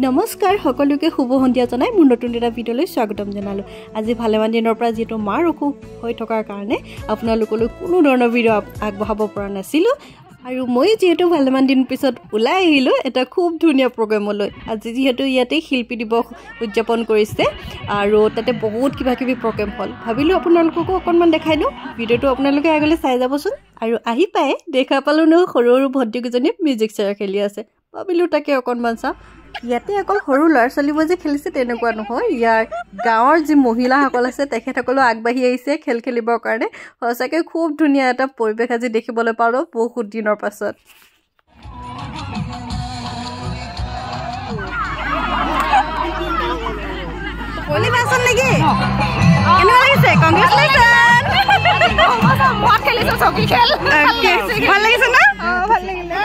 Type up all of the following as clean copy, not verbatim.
নমস্কাৰ সকলোকে শুভ সন্ধিয়া জনাই মোৰ নতুন এটা ভিডিঅ'লৈ স্বাগতম জনালো। আজি ভালেমান দিনৰ পৰা যেটো মাৰ অসুখ হৈ থকাৰ কাৰণে আপোনালোকলৈ কোনো ধৰণৰ ভিডিঅ' আগবঢ়াব পৰা নাছিলো আৰু মই যেটো ভালেমান দিন পিছত ওলাই আহিলো এটা খুব ধুনীয়া প্ৰগ্ৰামলৈ। আজি যেহেতু ইয়াতে শিল্পী দিৱস উদযাপন কৰিছে আৰু তাতে বহুত কিবা প্ৰগ্ৰাম হ'ল, ভাবিলো আপোনালোককো অকণমান দেখাই দিওঁ। ভিডিঅ'টো আপোনালোকে আগলৈ চাই যাবচোন। আৰু আহি পাই দেখা পালো ন সৰু সৰু ভণ্টিকেইজনী মিউজিক চেয়াৰ খেলি আছে, ভাবিলো তাকে অকণমান চাওঁ। ইয়াতে অকল সৰু ল'ৰা ছোৱালীবোৰ যে খেলিছে তেনেকুৱা নহয়, ইয়াৰ গাঁৱৰ যি মহিলাসকল আছে তেখেতসকলেও আগবাঢ়ি আহিছে খেল খেলিবৰ কাৰণে। সঁচাকৈ খুব ধুনীয়া এটা পৰিৱেশ আজি দেখিবলৈ পালোঁ বহুত দিনৰ পাছত। ভাল লাগিছে না? ভাল লাগিলে।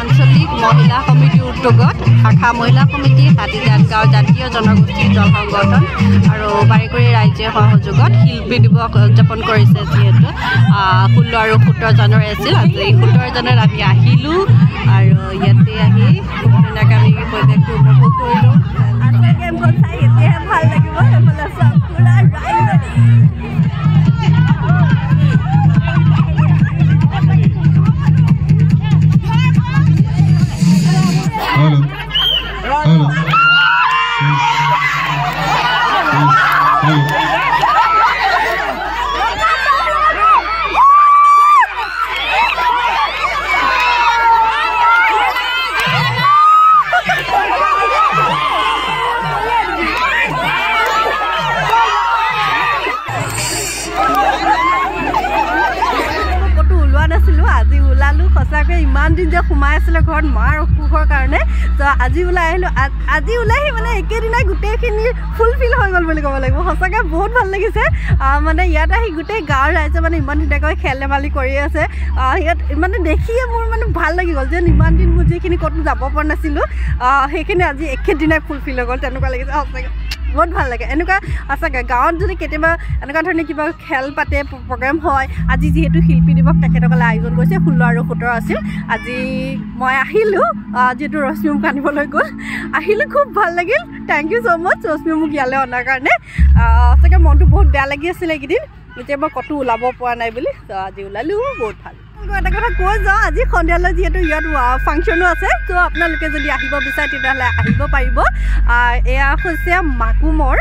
আঞ্চলিক মহিলা সমিতিৰ উদ্যোগত শাখা মহিলা সমিতি হাতীজানগাঁও জাতীয় জনগোষ্ঠী দল সংগঠন আৰু বাৰেকুৰি ৰাইজে সহযোগত শিল্পী দিৱস উদযাপন কৰিছে। যিহেতু 16 আৰু 17 জানুৱাৰী আছিল, আজি 17 জানুৱাৰীত আমি আহিলোঁ আৰু ইয়াতে আহি ধুনীয়াকৈ আমি পৰিৱেশটো উপভোগ কৰিলোঁ। ভাল লাগিব আজি ওলালোঁ। সঁচাকৈ ইমান দিন যে সোমাই আছিলে ঘৰত মাৰ অসুখৰ কাৰণে, তো আজি ওলাই আহিলোঁ। আজি ওলাই আহি মানে একেদিনাই গোটেইখিনি ফুলফিল হৈ গ'ল বুলি ক'ব লাগিব। সঁচাকৈ বহুত ভাল লাগিছে। মানে ইয়াত আহি গোটেই গাঁৱৰ ৰাইজে মানে ইমান ধুনীয়াকৈ খেল ধেমালি কৰি আছে। ইয়াত মানে দেখিয়ে মোৰ মানে ভাল লাগি গ'ল যে ইমান দিন মোৰ যিখিনি ক'তো যাব পৰা নাছিলোঁ সেইখিনি আজি একেদিনাই ফুলফিল হৈ গ'ল, তেনেকুৱা লাগিছে। সঁচাকৈ বহুত ভাল লাগে এনেকুৱা। সঁচাকৈ গাঁৱত যদি কেতিয়াবা এনেকুৱা ধৰণে কিবা খেল পাতে প্ৰগ্ৰেম হয়, আজি যিহেতু শিল্পী দিৱস তেখেতসকলে আয়োজন কৰিছে 16 আৰু 17 আছিল। আজি মই আহিলোঁ, যিহেতু ৰশ্মি মোক আনিবলৈ গ'ল, আহিলোঁ, খুব ভাল লাগিল। থেংক ইউ ছ' মাছ ৰশ্মি মোক ইয়ালৈ অনাৰ কাৰণে। সঁচাকৈ মনটো বহুত বেয়া লাগি আছিলে এইকেইদিন যেতিয়া মই ক'তো ওলাব পৰা নাই বুলি, তো আজি ওলালোঁ, বহুত ভাল। এটা কথা কৈ যাওঁ, আজি সন্ধিয়ালৈ যিহেতু ইয়াত ফাংচনো আছে, তো আপোনালোকে যদি আহিব বিচাৰে তেতিয়াহ'লে আহিব পাৰিব। এয়া হৈছে মাকুমৰ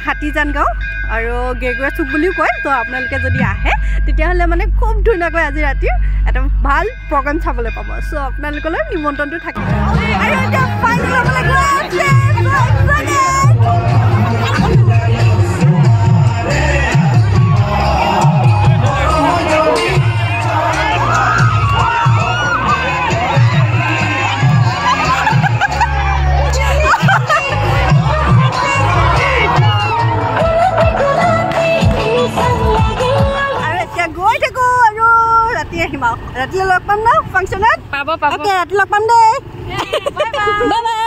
হাতীজানগাঁও আৰু গেগুৰা চুক বুলিও কয়। তো আপোনালোকে যদি আহে তেতিয়াহ'লে মানে খুব ধুনীয়াকৈ আজি ৰাতিৰ এটা ভাল প্ৰগ্ৰাম চাবলৈ পাব। চ' আপোনালোকলৈ নিমন্ত্ৰণটো থাকিব। আৰু এতিয়া ফাইনেল হ'বলৈ গৈ আছে। ৰাতিলৈ লগ পাম ন ফাংচনত? পাব। অ'কে, ৰাতি লগ পাম দেই। Bye bye.